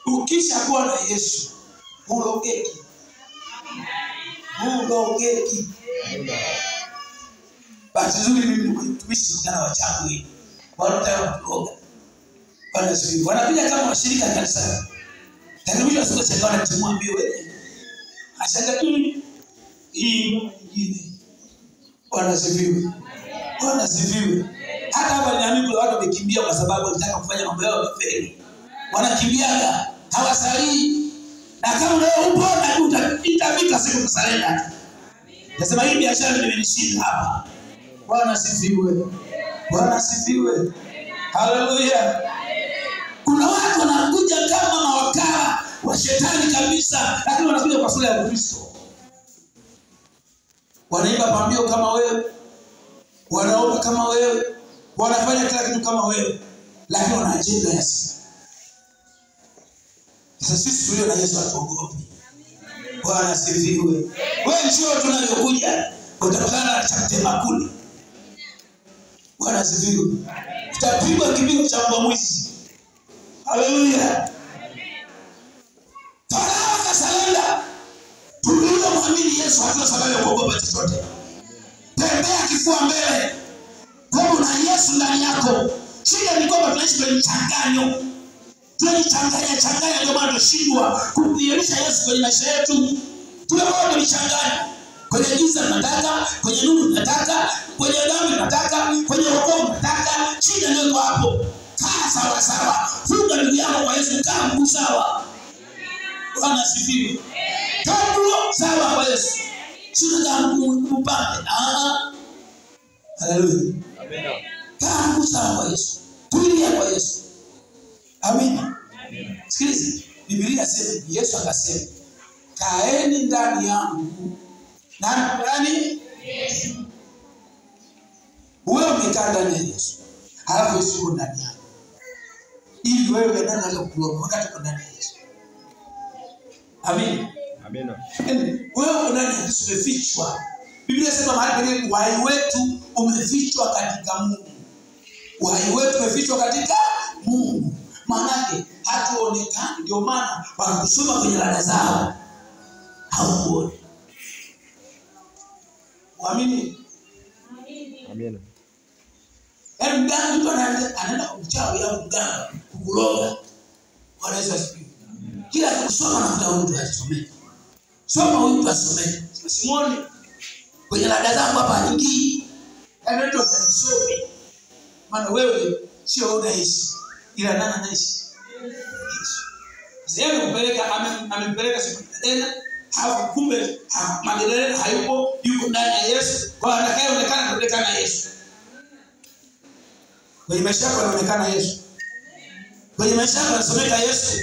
Ukisha kuwa na Yesu, hulogeki. Hulogeki. Basi nzuri mimi ni mtumishi sana wa changu hii. Wanataka kuloga. Wanakuja kama washirika kanisa. Takriban wasiku cha kawana tumwambie wewe. Ashanga tu hii nyingine. Bwana sifiwe. Bwana sifiwe. Hata hapa nyamii kuna watu wamekimbia kwa sababu wanataka kufanya mambo yao yafeli. Wanakimbiaga, hawasalii. Na kama leo upo na utafika siku kusalenda. Nasema hii biashara nimenishinda hapa. Bwana sifiwe. Bwana sifiwe. Haleluya. Kuna watu wanakuja kama mawakala wa shetani kabisa, lakini wanakuja kwa sura ya Kristo. Wanaimba pambio kama wewe, wanaomba kama wewe, wanafanya kila kitu kama wewe, lakini wana ajenda ya sisi. Sasa sisi tulio na Yesu hatuogopi. Bwana sifiwe. Wewe njoo tunayokuja utakutana na chakutema kuli. Bwana sifiwe. Utapigwa kipigo cha mbwa mwizi. Haleluya. Farao kasalenda. Tulio muamini Yesu hatuna sababu ya kuogopa chochote. Tembea kifua mbele. Kwa una Yesu ndani yako. Shida ni kwamba tunaishi kwenye changanyo. Tunachanganya ndio maana tunashindwa kumdhihirisha Yesu kwenye maisha yetu. Tunakuwa tunachanganya. Kwenye giza tunataka, kwenye nuru tunataka, kwenye dhambi tunataka, kwenye wokovu tunataka. Shida ndio hapo. Kaa sawa sawa. Funga ndugu yako kwa Yesu, kaa mguu sawa. Bwana sifiwe. Kaa mguu sawa kwa Yesu. Shida kaa mguu mpande. Haleluya. Amen. Kaa mguu sawa kwa Yesu. Tulia kwa Yesu. Amina. Sikiliza. Biblia inasema Yesu akasema, kaeni ndani yangu. Nani? Wewe umekaa ndani ya Yesu. Halafu Yesu yuko ndani yako. Ili wewe ndani yako kuloga wakati uko ndani ya Yesu. Amina. Amina. Wewe ndani ya Yesu umefichwa. Biblia inasema mahali pengine uhai wetu umefichwa katika Mungu. Uhai wetu umefichwa katika Mungu. Maanake hatuonekani, ndio maana wakusoma kwenye rada zao hauoni. Amini. Amina. Mganga mtu anaenda kumchawi au mganga kukuloga. Bwana Yesu asifiwe. Kila kusoma na kutafuta mtu asome. Soma huyu mtu asome. Simuone kwenye rada zangu hapa nyingi. Ndio utasome. Maana wewe sio unaishi, ila nani anaishi? Yesu. Kupeleka amempeleka siku tena. Hapo kumbe Magdalena hayupo, yuko ndani ya Yesu. Kwa atakayeonekana kuonekana Yesu. Kwenye maisha yako anaonekana Yesu. Kwenye maisha yako anasomeka Yesu.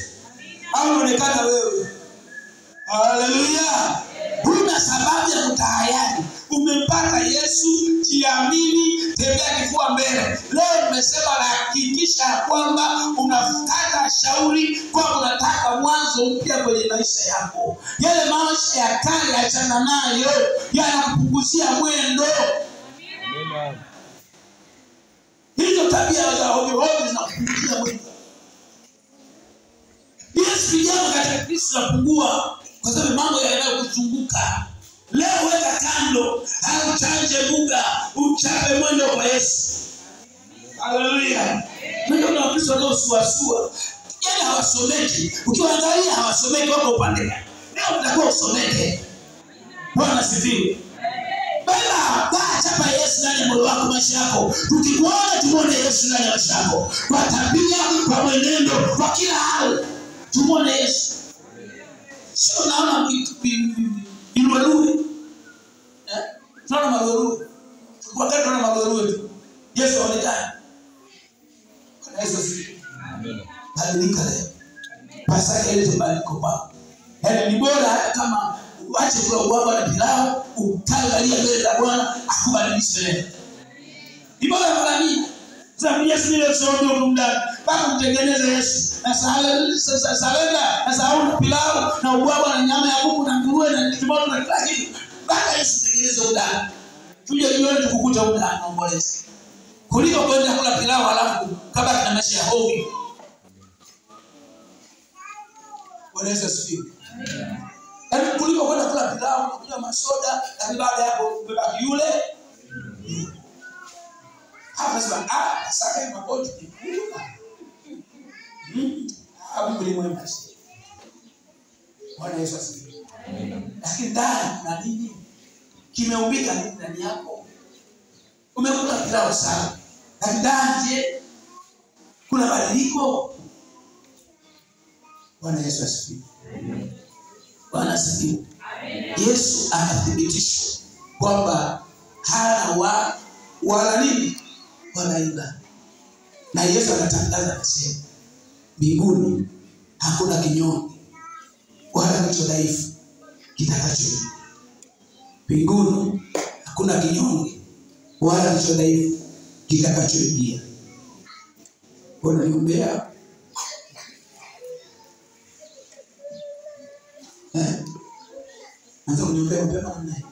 Au anaonekana wewe. Haleluya. Huna sababu ya kutahayari. Umempata Yesu, jiamini, tembea kifua mbele. Leo nimesema hakikisha kwamba unakata shauri kwa unataka mwanzo mpya kwenye maisha yako. Yale maisha ya kale achana nayo, yanakupunguzia mwendo. Amen. Hizo tabia za hovyo zinakupunguzia mwendo. Yesu kijana katika Kristo anapungua kwa sababu mambo yanayokuzunguka. Leo weka kando, uchanje buga, uchape mwendo kwa Yesu. Haleluya. Ndio na Kristo ndio suasua. Yaani hawasomeki. Ukiangalia hawasomeki wako upande gani? Leo utakuwa usomeke. Bwana sifiwe. Baba, chapa Yesu ndani ya moyo wako, maisha yako. Tukikuona tumuone Yesu ndani ya maisha yako. Kwa tabia, kwa mwenendo, kwa kila hali. Tumuone Yesu. Sio naona iluelue. Tunaona maluelue. Wakati tunaona maluelue tu. Yesu aonekana. Kwa Yesu asifiwe. Amen. Badilika leo. Pasaka ile tubadilike kwa. Yaani ni bora hata kama uache kula ubwabwa na pilau, ukaangalia mbele za Bwana akubadilishe leo. Ni bora mara nyingi. Sasa Yesu ndiye sio ndio ndani. Baba mtengeneze Yesu. Na salenda, na sauna pilau, na ubwabwa na nyama ya kuku na nguruwe na kimoto na kila kitu. Baba Yesu tengeneze ndani. Tuje jioni tukukuta ndani naomboleza. Kuliko kwenda kula pilau alafu kabla na maisha ya hofu. Bwana Yesu asifiwe. Yaani kuliko kwenda kula pilau na kunywa masoda, lakini baada ya hapo umebaki yule. Hapa sasa sasa ni magonjwa ni kula. Mungu ni mwema sana. Bwana Yesu asifiwe. Lakini ndani kuna nini? Kimeumbika nini ndani yako? Umekula pilau sana. Lakini ndani je, kuna badiliko? Bwana Yesu asifiwe. Bwana asifiwe. Yesu akathibitisha kwamba hana wala nini? Wala ila. Na Yesu akatangaza akasema, mbinguni hakuna kinyonge wala mtu dhaifu kitakachoingia. Mbinguni hakuna kinyonge wala mtu dhaifu kitakachoingia. Bwana niombea. Anza kuniombea mpema naye.